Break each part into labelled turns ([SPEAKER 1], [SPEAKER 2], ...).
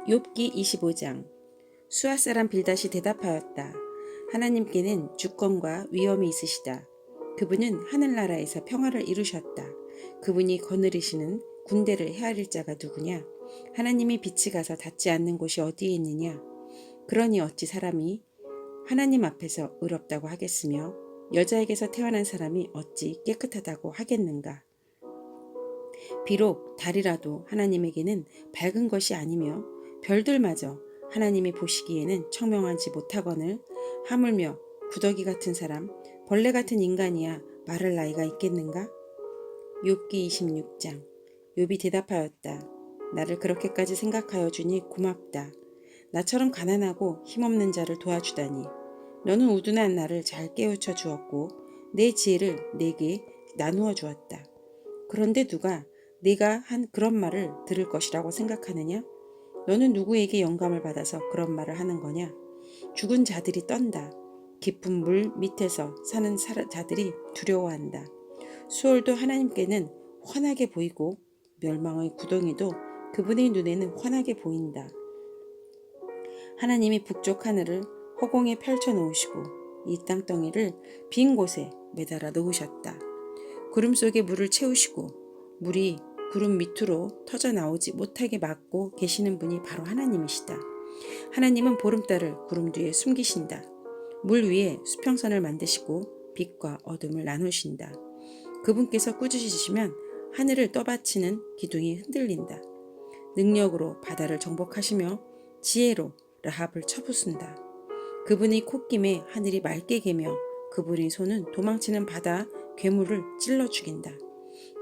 [SPEAKER 1] 욥기 25장. 수아 사람 빌닷이 대답하였다. 하나님께는 주권과 위엄이 있으시다. 그분은 하늘나라에서 평화를 이루셨다. 그분이 거느리시는 군대를 헤아릴 자가 누구냐? 하나님이 빛이 가서 닿지 않는 곳이 어디에 있느냐? 그러니 어찌 사람이 하나님 앞에서 의롭다고 하겠으며 여자에게서 태어난 사람이 어찌 깨끗하다고 하겠는가? 비록 달이라도 하나님에게는 밝은 것이 아니며 별들마저 하나님이 보시기에는 청명하지 못하거늘 하물며 구더기 같은 사람, 벌레 같은 인간이야 말할 나이가 있겠는가? 욥기 26장. 욥이 대답하였다. 나를 그렇게까지 생각하여 주니 고맙다. 나처럼 가난하고 힘없는 자를 도와주다니. 너는 우둔한 나를 잘 깨우쳐 주었고 내 지혜를 내게 나누어 주었다. 그런데 누가 네가 한 그런 말을 들을 것이라고 생각하느냐? 너는 누구에게 영감을 받아서 그런 말을 하는 거냐? 죽은 자들이 떤다. 깊은 물 밑에서 사는 자들이 두려워한다. 수월도 하나님께는 환하게 보이고 멸망의 구덩이도 그분의 눈에는 환하게 보인다. 하나님이 북쪽 하늘을 허공에 펼쳐 놓으시고 이 땅덩이를 빈 곳에 매달아 놓으셨다. 구름 속에 물을 채우시고 물이 구름 밑으로 터져 나오지 못하게 막고 계시는 분이 바로 하나님이시다. 하나님은 보름달을 구름 뒤에 숨기신다. 물 위에 수평선을 만드시고 빛과 어둠을 나누신다. 그분께서 꾸짖으시면 하늘을 떠받치는 기둥이 흔들린다. 능력으로 바다를 정복하시며 지혜로 라합을 쳐부순다. 그분의 콧김에 하늘이 맑게 개며 그분의 손은 도망치는 바다 괴물을 찔러 죽인다.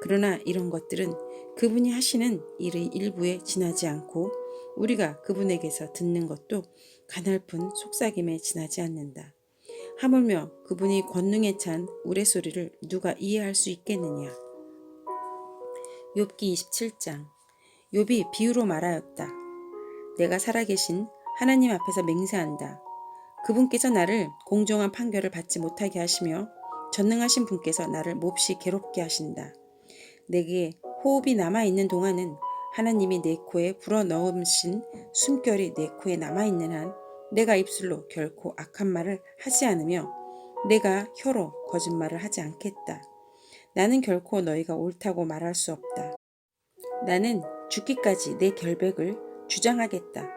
[SPEAKER 1] 그러나 이런 것들은 그분이 하시는 일의 일부에 지나지 않고 우리가 그분에게서 듣는 것도 가냘픈 속삭임에 지나지 않는다. 하물며 그분이 권능에 찬 우레소리를 누가 이해할 수 있겠느냐. 욥기 27장. 욥이 비유로 말하였다. 내가 살아계신 하나님 앞에서 맹세한다. 그분께서 나를 공정한 판결을 받지 못하게 하시며 전능하신 분께서 나를 몹시 괴롭게 하신다. 내게 호흡이 남아있는 동안은 하나님이 내 코에 불어넣으신 숨결이 내 코에 남아있는 한 내가 입술로 결코 악한 말을 하지 않으며 내가 혀로 거짓말을 하지 않겠다. 나는 결코 너희가 옳다고 말할 수 없다. 나는 죽기까지 내 결백을 주장하겠다.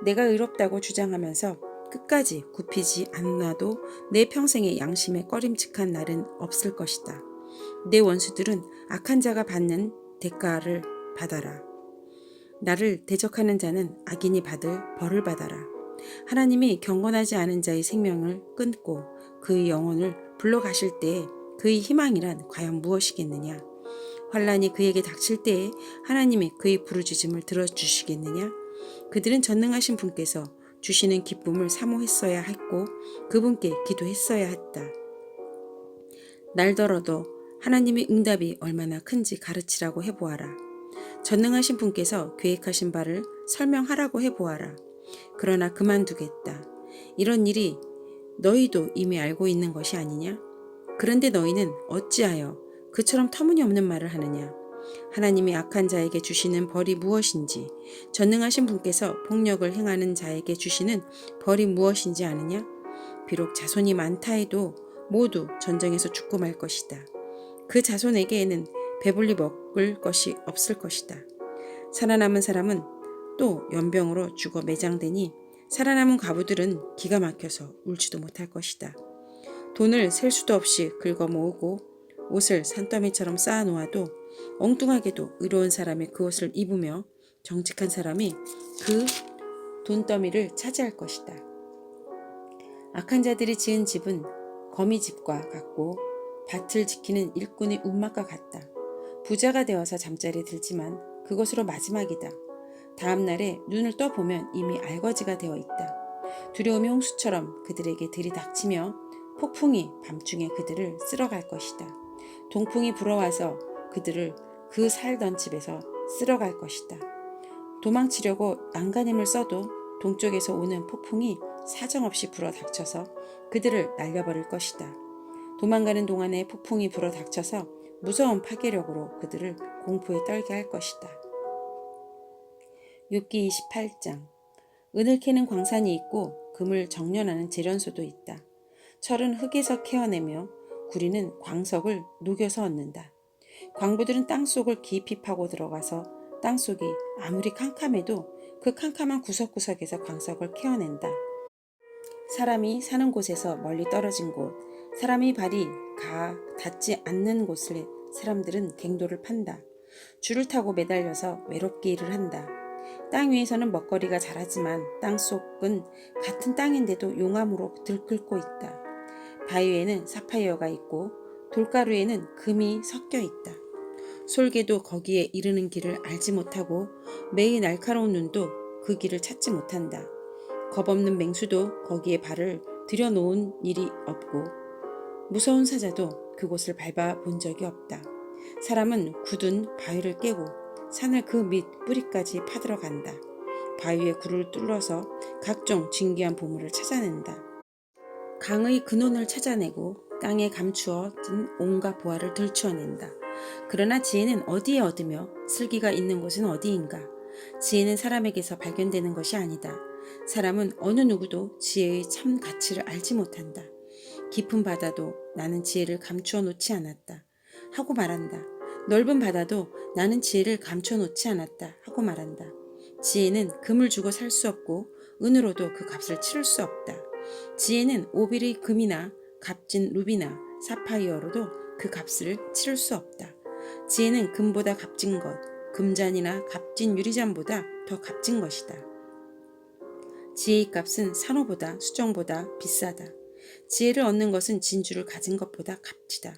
[SPEAKER 1] 내가 의롭다고 주장하면서 끝까지 굽히지 않아도 내 평생의 양심에 꺼림칙한 날은 없을 것이다. 내 원수들은 악한 자가 받는 대가를 받아라. 나를 대적하는 자는 악인이 받을 벌을 받아라. 하나님이 경건하지 않은 자의 생명을 끊고 그의 영혼을 불러가실 때에 그의 희망이란 과연 무엇이겠느냐? 환란이 그에게 닥칠 때에 하나님이 그의 부르짖음을 들어주시겠느냐? 그들은 전능하신 분께서 주시는 기쁨을 사모했어야 했고 그분께 기도했어야 했다. 날더러도 하나님의 응답이 얼마나 큰지 가르치라고 해보아라. 전능하신 분께서 계획하신 바를 설명하라고 해보아라. 그러나 그만두겠다. 이런 일이 너희도 이미 알고 있는 것이 아니냐? 그런데 너희는 어찌하여 그처럼 터무니없는 말을 하느냐? 하나님이 악한 자에게 주시는 벌이 무엇인지, 전능하신 분께서 폭력을 행하는 자에게 주시는 벌이 무엇인지 아느냐? 비록 자손이 많다 해도 모두 전쟁에서 죽고 말 것이다. 그 자손에게는 배불리 먹을 것이 없을 것이다. 살아남은 사람은 또 연병으로 죽어 매장되니 살아남은 과부들은 기가 막혀서 울지도 못할 것이다. 돈을 셀 수도 없이 긁어 모으고 옷을 산더미처럼 쌓아 놓아도 엉뚱하게도 의로운 사람이 그 옷을 입으며 정직한 사람이 그 돈더미를 차지할 것이다. 악한 자들이 지은 집은 거미집과 같고 밭을 지키는 일꾼의 움막과 같다. 부자가 되어서 잠자리에 들지만 그것으로 마지막이다. 다음 날에 눈을 떠보면 이미 알거지가 되어 있다. 두려움이 홍수처럼 그들에게 들이닥치며 폭풍이 밤중에 그들을 쓸어갈 것이다. 동풍이 불어와서 그들을 그 살던 집에서 쓸어갈 것이다. 도망치려고 안간힘을 써도 동쪽에서 오는 폭풍이 사정없이 불어닥쳐서 그들을 날려버릴 것이다. 도망가는 동안에 폭풍이 불어닥쳐서 무서운 파괴력으로 그들을 공포에 떨게 할 것이다. 욥기 28장. 은을 캐는 광산이 있고 금을 정련하는 제련소도 있다. 철은 흙에서 캐어내며 구리는 광석을 녹여서 얻는다. 광부들은 땅속을 깊이 파고 들어가서 땅속이 아무리 캄캄해도 그 캄캄한 구석구석에서 광석을 캐어낸다. 사람이 사는 곳에서 멀리 떨어진 곳, 사람이 발이 닿지 않는 곳을 사람들은 갱도를 판다. 줄을 타고 매달려서 외롭게 일을 한다. 땅 위에서는 먹거리가 자라지만 땅속은 같은 땅인데도 용암으로 들끓고 있다. 바위에는 사파이어가 있고 돌가루에는 금이 섞여 있다. 솔개도 거기에 이르는 길을 알지 못하고 매의 날카로운 눈도 그 길을 찾지 못한다. 겁없는 맹수도 거기에 발을 들여놓은 일이 없고 무서운 사자도 그곳을 밟아본 적이 없다. 사람은 굳은 바위를 깨고 산을 그 밑 뿌리까지 파들어 간다. 바위에 굴을 뚫어서 각종 진귀한 보물을 찾아낸다. 강의 근원을 찾아내고 땅에 감추어진 온갖 보화를 들추어낸다. 그러나 지혜는 어디에 얻으며 슬기가 있는 곳은 어디인가? 지혜는 사람에게서 발견되는 것이 아니다. 사람은 어느 누구도 지혜의 참 가치를 알지 못한다. 깊은 바다도 나는 지혜를 감추어 놓지 않았다 하고 말한다. 넓은 바다도 나는 지혜를 감추어 놓지 않았다 하고 말한다. 지혜는 금을 주고 살 수 없고 은으로도 그 값을 치를 수 없다. 지혜는 오빌의 금이나 값진 루비나 사파이어로도 그 값을 치를 수 없다. 지혜는 금보다 값진 것, 금잔이나 값진 유리잔보다 더 값진 것이다. 지혜의 값은 산호보다 수정보다 비싸다. 지혜를 얻는 것은 진주를 가진 것보다 값지다.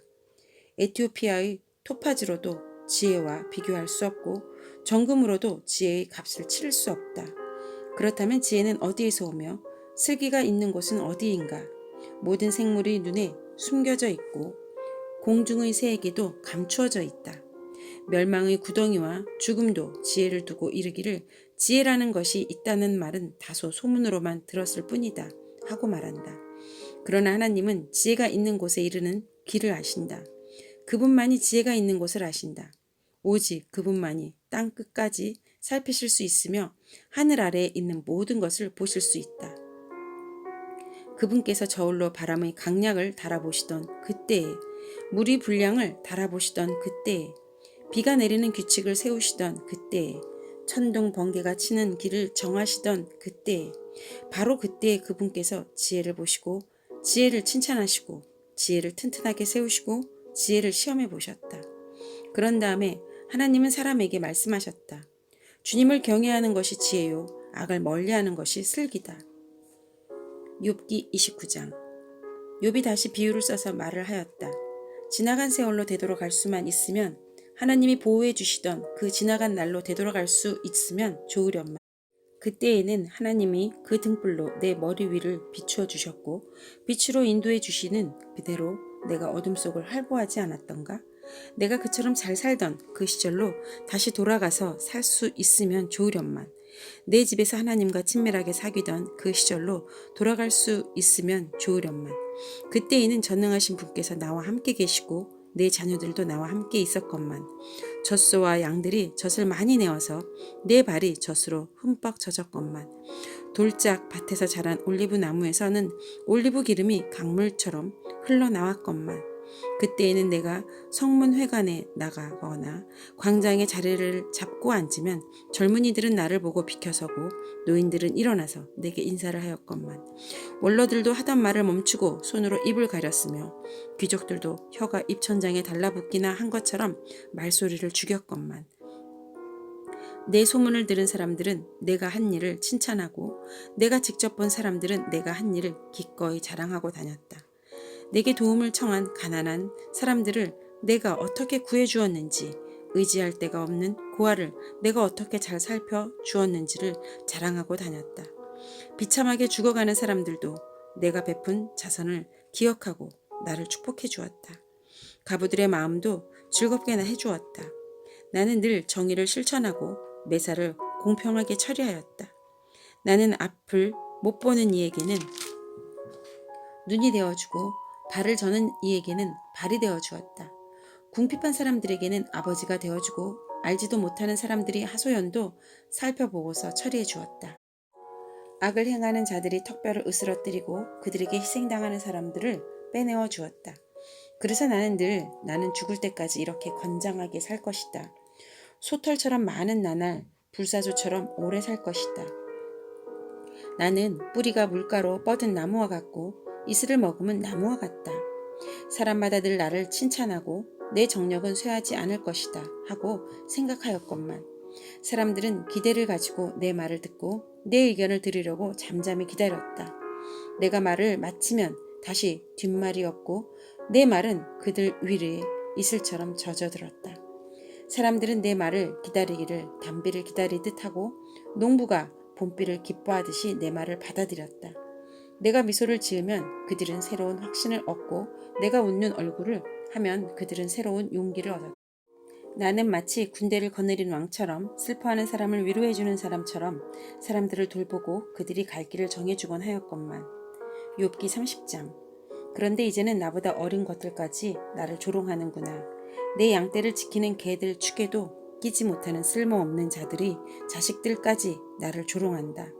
[SPEAKER 1] 에티오피아의 토파즈로도 지혜와 비교할 수 없고 정금으로도 지혜의 값을 치를 수 없다. 그렇다면 지혜는 어디에서 오며 슬기가 있는 곳은 어디인가? 모든 생물의 눈에 숨겨져 있고 공중의 새에게도 감추어져 있다. 멸망의 구덩이와 죽음도 지혜를 두고 이르기를 지혜라는 것이 있다는 말은 다소 소문으로만 들었을 뿐이다 하고 말한다. 그러나 하나님은 지혜가 있는 곳에 이르는 길을 아신다. 그분만이 지혜가 있는 곳을 아신다. 오직 그분만이 땅 끝까지 살피실 수 있으며 하늘 아래에 있는 모든 것을 보실 수 있다. 그분께서 저울로 바람의 강약을 달아보시던 그때에, 물이 분량을 달아보시던 그때에, 비가 내리는 규칙을 세우시던 그때에, 천둥 번개가 치는 길을 정하시던 그때에, 바로 그때에 그분께서 지혜를 보시고 지혜를 칭찬하시고 지혜를 튼튼하게 세우시고 지혜를 시험해 보셨다. 그런 다음에 하나님은 사람에게 말씀하셨다. 주님을 경외하는 것이 지혜요, 악을 멀리하는 것이 슬기다. 욥기 29장. 욥이 다시 비유를 써서 말을 하였다. 지나간 세월로 되돌아갈 수만 있으면, 하나님이 보호해 주시던 그 지나간 날로 되돌아갈 수 있으면 좋으련만. 그때에는 하나님이 그 등불로 내 머리 위를 비추어 주셨고 빛으로 인도해 주시는 그대로 내가 어둠 속을 활보하지 않았던가? 내가 그처럼 잘 살던 그 시절로 다시 돌아가서 살 수 있으면 좋으련만. 내 집에서 하나님과 친밀하게 사귀던 그 시절로 돌아갈 수 있으면 좋으련만. 그때에는 전능하신 분께서 나와 함께 계시고 내 자녀들도 나와 함께 있었건만. 젖소와 양들이 젖을 많이 내어서 내 발이 젖으로 흠뻑 젖었건만. 돌짝 밭에서 자란 올리브 나무에서는 올리브 기름이 강물처럼 흘러나왔건만. 그때에는 내가 성문회관에 나가거나 광장에 자리를 잡고 앉으면 젊은이들은 나를 보고 비켜서고 노인들은 일어나서 내게 인사를 하였건만. 원로들도 하던 말을 멈추고 손으로 입을 가렸으며 귀족들도 혀가 입천장에 달라붙기나 한 것처럼 말소리를 죽였건만. 내 소문을 들은 사람들은 내가 한 일을 칭찬하고 내가 직접 본 사람들은 내가 한 일을 기꺼이 자랑하고 다녔다. 내게 도움을 청한 가난한 사람들을 내가 어떻게 구해주었는지, 의지할 데가 없는 고아를 내가 어떻게 잘 살펴주었는지를 자랑하고 다녔다. 비참하게 죽어가는 사람들도 내가 베푼 자선을 기억하고 나를 축복해 주었다. 가부들의 마음도 즐겁게 해주었다. 나는 늘 정의를 실천하고 매사를 공평하게 처리하였다. 나는 앞을 못 보는 이에게는 눈이 되어주고 발을 저는 이에게는 발이 되어주었다. 궁핍한 사람들에게는 아버지가 되어주고 알지도 못하는 사람들이 하소연도 살펴보고서 처리해 주었다. 악을 행하는 자들이 턱뼈를 으스러뜨리고 그들에게 희생당하는 사람들을 빼내어 주었다. 그래서 나는 죽을 때까지 이렇게 건장하게 살 것이다. 소털처럼 많은 나날 불사조처럼 오래 살 것이다. 나는 뿌리가 물가로 뻗은 나무와 같고 이슬을 머금은 나무와 같다. 사람마다 늘 나를 칭찬하고 내 정력은 쇠하지 않을 것이다 하고 생각하였건만 사람들은 기대를 가지고 내 말을 듣고 내 의견을 들으려고 잠잠히 기다렸다. 내가 말을 마치면 다시 뒷말이 없고 내 말은 그들 위에 이슬처럼 젖어들었다. 사람들은 내 말을 기다리기를 담비를 기다리듯 하고 농부가 봄비를 기뻐하듯이 내 말을 받아들였다. 내가 미소를 지으면 그들은 새로운 확신을 얻고 내가 웃는 얼굴을 하면 그들은 새로운 용기를 얻었다. 나는 마치 군대를 거느린 왕처럼 슬퍼하는 사람을 위로해주는 사람처럼 사람들을 돌보고 그들이 갈 길을 정해주곤 하였건만. 욥기 30장. 그런데 이제는 나보다 어린 것들까지 나를 조롱하는구나. 내 양떼를 지키는 개들 축에도 끼지 못하는 쓸모없는 자들이 자식들까지 나를 조롱한다.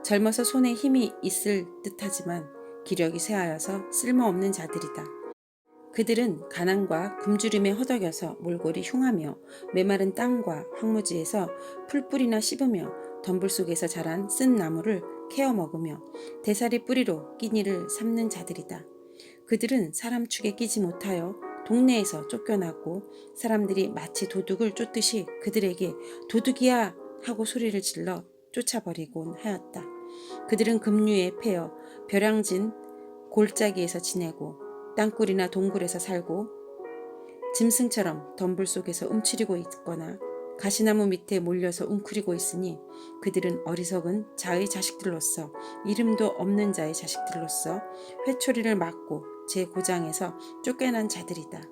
[SPEAKER 1] 젊어서 손에 힘이 있을 듯하지만 기력이 쇠하여서 쓸모없는 자들이다. 그들은 가난과 굶주림에 허덕여서 몰골이 흉하며 메마른 땅과 황무지에서 풀뿌리나 씹으며 덤불 속에서 자란 쓴 나무를 캐어 먹으며 대사리 뿌리로 끼니를 삼는 자들이다. 그들은 사람 축에 끼지 못하여 동네에서 쫓겨나고 사람들이 마치 도둑을 쫓듯이 그들에게 도둑이야 하고 소리를 질러 쫓아버리곤 하였다. 그들은 급류에 패여 벼랑진 골짜기에서 지내고 땅굴이나 동굴에서 살고 짐승처럼 덤불 속에서 움츠리고 있거나 가시나무 밑에 몰려서 웅크리고 있으니 그들은 어리석은 자의 자식들로서 이름도 없는 자의 자식들로서 회초리를 맞고 제 고장에서 쫓겨난 자들이다.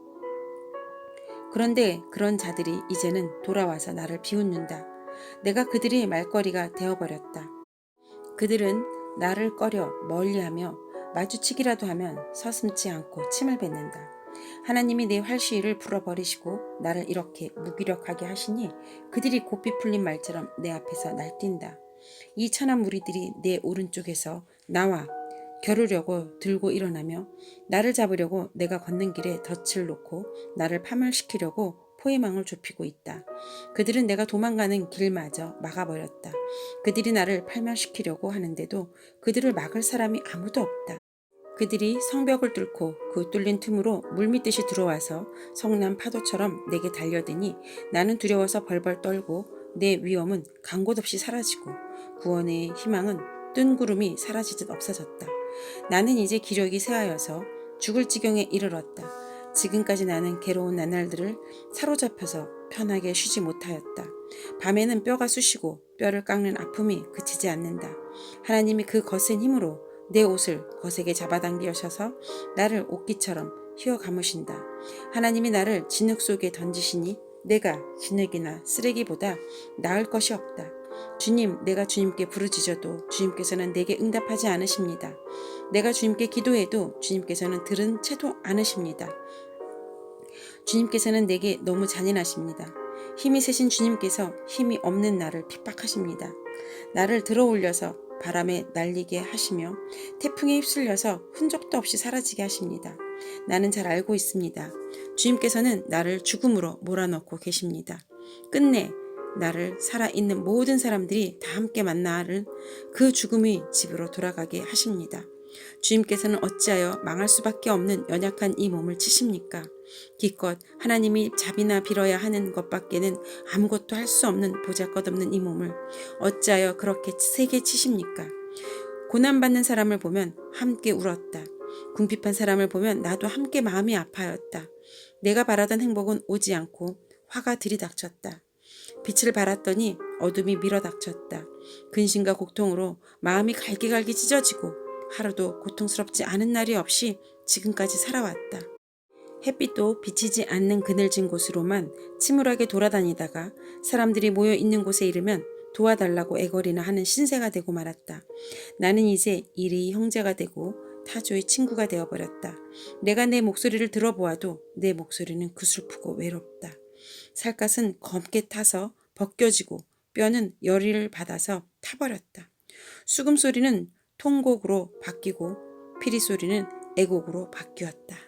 [SPEAKER 1] 그런데 그런 자들이 이제는 돌아와서 나를 비웃는다. 내가 그들의 말거리가 되어버렸다. 그들은 나를 꺼려 멀리하며 마주치기라도 하면 서슴지 않고 침을 뱉는다. 하나님이 내 활시위를 풀어버리시고 나를 이렇게 무기력하게 하시니 그들이 고삐 풀린 말처럼 내 앞에서 날뛴다. 이 천한 무리들이 내 오른쪽에서 나와 겨루려고 들고 일어나며 나를 잡으려고 내가 걷는 길에 덫을 놓고 나를 파멸시키려고 포위망을 좁히고 있다. 그들은 내가 도망가는 길마저 막아버렸다. 그들이 나를 파멸시키려고 하는데도 그들을 막을 사람이 아무도 없다. 그들이 성벽을 뚫고 그 뚫린 틈으로 물밀듯이 들어와서 성난 파도처럼 내게 달려드니 나는 두려워서 벌벌 떨고 내 위험은 간 곳 없이 사라지고 구원의 희망은 뜬 구름이 사라지듯 없어졌다. 나는 이제 기력이 쇠하여서 죽을 지경에 이르렀다. 지금까지 나는 괴로운 나날들을 사로잡혀서 편하게 쉬지 못하였다. 밤에는 뼈가 쑤시고 뼈를 깎는 아픔이 그치지 않는다. 하나님이 그 거센 힘으로 내 옷을 거세게 잡아당기셔서 나를 옷깃처럼 휘어 감으신다. 하나님이 나를 진흙 속에 던지시니 내가 진흙이나 쓰레기보다 나을 것이 없다. 주님, 내가 주님께 부르짖어도 주님께서는 내게 응답하지 않으십니다. 내가 주님께 기도해도 주님께서는 들은 채도 않으십니다. 주님께서는 내게 너무 잔인하십니다. 힘이 세신 주님께서 힘이 없는 나를 핍박하십니다. 나를 들어올려서 바람에 날리게 하시며 태풍에 휩쓸려서 흔적도 없이 사라지게 하십니다. 나는 잘 알고 있습니다. 주님께서는 나를 죽음으로 몰아넣고 계십니다. 끝내 나를 살아있는 모든 사람들이 다 함께 만나는 그 죽음의 집으로 돌아가게 하십니다. 주님께서는 어찌하여 망할 수밖에 없는 연약한 이 몸을 치십니까? 기껏 하나님이 잡이나 빌어야 하는 것밖에는 아무것도 할 수 없는 보잘것없는 이 몸을 어찌하여 그렇게 세게 치십니까? 고난받는 사람을 보면 함께 울었다. 궁핍한 사람을 보면 나도 함께 마음이 아파였다. 내가 바라던 행복은 오지 않고 화가 들이닥쳤다. 빛을 발았더니 어둠이 밀어닥쳤다. 근심과 고통으로 마음이 갈기갈기 찢어지고 하루도 고통스럽지 않은 날이 없이 지금까지 살아왔다. 햇빛도 비치지 않는 그늘진 곳으로만 침울하게 돌아다니다가 사람들이 모여 있는 곳에 이르면 도와달라고 애걸이나 하는 신세가 되고 말았다. 나는 이제 이리의 형제가 되고 타조의 친구가 되어버렸다. 내가 내 목소리를 들어보아도 내 목소리는 구슬프고 외롭다. 살갗은 검게 타서 벗겨지고 뼈는 열의를 받아서 타버렸다. 수금소리는 통곡으로 바뀌고 피리소리는 애곡으로 바뀌었다.